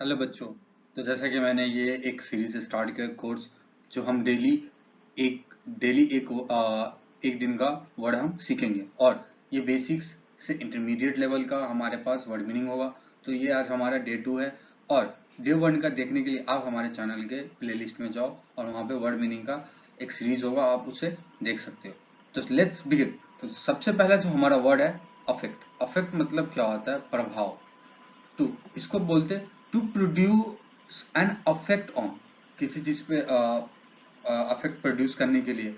Hello बच्चों। तो जैसा कि मैंने ये एक सीरीज स्टार्ट किया कोर्स, जो हम एक दिन का वर्ड हम सीखेंगे, और ये बेसिक्स से इंटरमीडिएट लेवल का हमारे पास वर्ड मीनिंग होगा। तो ये आज हमारा डे 2 है, और डे 1 का देखने के लिए आप हमारे चैनल के प्लेलिस्ट में जाओ और वहाँ पे वर्ड मीनिंग का एक सीरीज होगा, आप उसे देख सकते हो। तो लेट्स बिगिन। तो सबसे पहला जो हमारा वर्ड है अफेक्ट। अफेक्ट मतलब क्या होता है? प्रभाव। टू इसको बोलते हैं to produce an affect on, किसी चीज पे अफेक्ट प्रोड्यूस करने के लिए,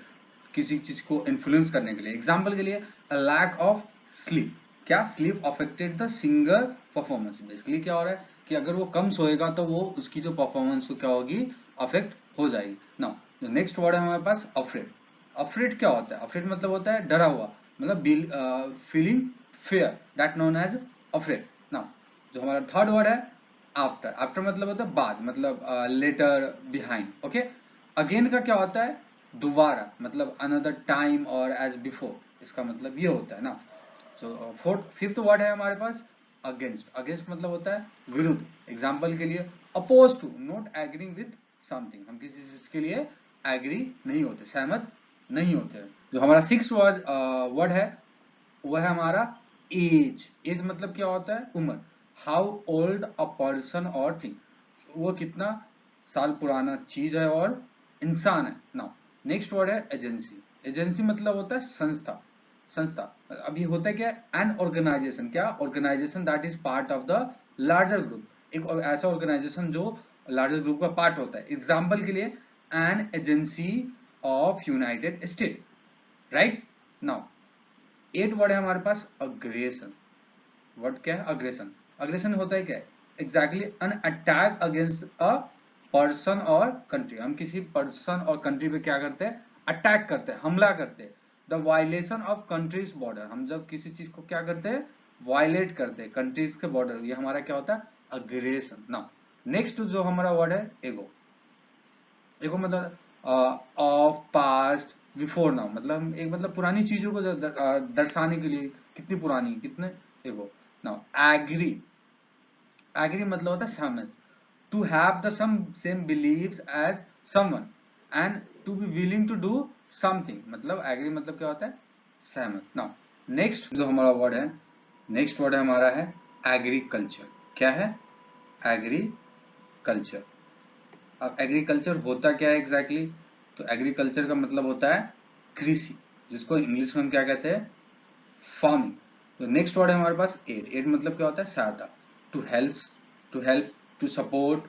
किसी चीज को इन्फ्लुएंस करने के लिए। एग्जाम्पल के लिए लैक ऑफ स्लीप। क्या? Sleep affected the singer performance. Basically क्या हो रहा है कि अगर वो कम सोएगा तो वो उसकी जो परफॉर्मेंस को क्या होगी, अफेक्ट हो जाएगी। नाउ जो नेक्स्ट वर्ड है हमारे पास अफ्रेड। अफ्रेड क्या होता है? अफ्रेड मतलब होता है डरा हुआ, मतलब feeling fear, that known as afraid. Now जो हमारा थर्ड वर्ड है आफ्टर। आफ्टर मतलब होता है बाद, मतलब लेटर, बिहाइंड। ओके। अगेन का क्या होता है? दोबारा, मतलब अनदर टाइम और एज बिफोर, इसका मतलब ये होता है ना। सो फिफ्थ वर्ड है हमारे पास अगेंस्ट। अगेंस्ट मतलब होता है विरुद्ध। एग्जाम्पल के लिए oppose to, not agreeing with something. हम किसी चीज के लिए एग्री नहीं होते, सहमत नहीं होते। जो हमारा सिक्स वर्ड है वह है हमारा एज। एज मतलब क्या होता है? उम्र। हाउ ओल्ड अ पर्सन और थिंग, वो कितना साल पुराना चीज है और इंसान है। नाउ नेक्स्ट वर्ड है एजेंसी। एजेंसी मतलब होता है संस्था। संस्था अभी होता है क्या? An organisation. क्या? Organisation that is part of the larger group. एक ऐसा ऑर्गेनाइजेशन जो लार्जर ग्रुप का पार्ट होता है। एग्जाम्पल के लिए an agency of United state, right. Now at word है हमारे पास अग्रेशन। वर्ड क्या है? अग्रेशन। अग्रेशन होता है क्या? Exactly an attack against a person और कंट्री। हम किसी पर्सन और कंट्री पे क्या करते हैं? अटैक करते हैं, हमला करते हैं। The violation of countries border. हम जब किसी चीज को क्या करते हैं? वायलेट करते हैं, कंट्रीज के बॉर्डर, ये हमारा क्या होता है? अग्रेशन। नाउ नेक्स्ट जो हमारा वर्ड है एगो। देखो मतलब ऑफ, पास्ट, बिफोर नाउ, मतलब एक मतलब पुरानी चीजों को दर्शाने के लिए, कितनी पुरानी, कितने। देखो नाउ एग्री। एग्री मतलब होता है सहमत। To have the some same beliefs as someone, and to be willing to do something. मतलब एग्री मतलब क्या होता है? सहमत। नाउ नेक्स्ट जो हमारा वर्ड है, नेक्स्ट वर्ड हमारा है एग्रीकल्चर। क्या है? एग्रीकल्चर। अब एग्रीकल्चर होता क्या है एग्जैक्टली तो एग्रीकल्चर का मतलब होता है कृषि, जिसको इंग्लिश में हम क्या कहते हैं? फार्मिंग। तो नेक्स्ट वर्ड है हमारे पास एड। एड मतलब क्या होता है? सहायता। To help, to help, to support,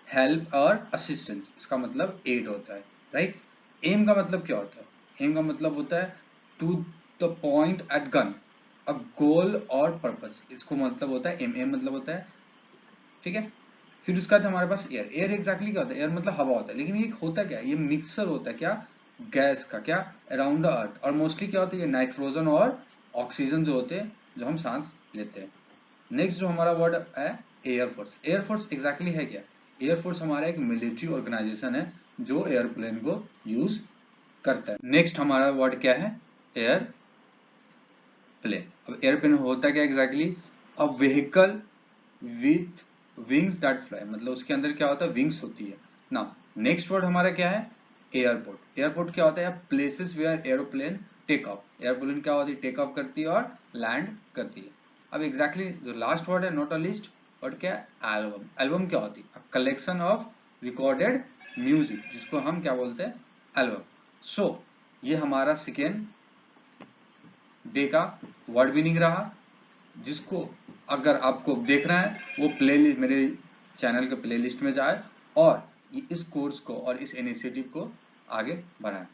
help और असिस्टेंस, इसका मतलब एड होता है, राइट। एम का मतलब क्या होता है? एम का मतलब होता है टू द पॉइंट एट गन, अ गोल और पर्पस, इसको मतलब होता है एम। एम मतलब होता है, ठीक है। फिर उसका था हमारे पास एयर। एयर एग्जैक्टली क्या होता है? एयर मतलब हवा होता है, लेकिन ये होता क्या है? ये मिक्सर होता है, क्या? गैस का, क्या? Around the earth. और मोस्टली क्या होता है? ये नाइट्रोजन और ऑक्सीजन जो होते हैं, जो हम सांस लेते हैं। नेक्स्ट जो हमारा वर्ड है एयरफोर्स। एयरफोर्स एग्जैक्टली है क्या? एयरफोर्स हमारा एक मिलिट्री ऑर्गेनाइजेशन है जो एयरप्लेन को यूज करता है। नेक्स्ट हमारा वर्ड क्या है? Air plane. अब एयरप्लेन होता क्या exactly? A vehicle with wings that fly, मतलब उसके अंदर क्या होता है? विंग्स होती है ना। नेक्स्ट वर्ड हमारा क्या है? एयरपोर्ट। एयरपोर्ट क्या होता है? Places where aeroplane take off. Airplane क्या होती है? टेक ऑफ करती है और लैंड करती है। अब एग्जैक्टली जो लास्ट वर्ड है, नॉट अ लिस्ट, वर्ड क्या है? एल्बम। एल्बम क्या होती है? कलेक्शन ऑफ रिकॉर्डेड म्यूजिक, जिसको हम क्या बोलते हैं? एल्बम। सो ये हमारा सेकेंड डे का वर्ड मीनिंग रहा, जिसको अगर आपको देखना है वो प्लेलिस्ट, मेरे चैनल के प्लेलिस्ट में जाए और इस कोर्स को और इस इनिशिएटिव को आगे बढ़ाएं।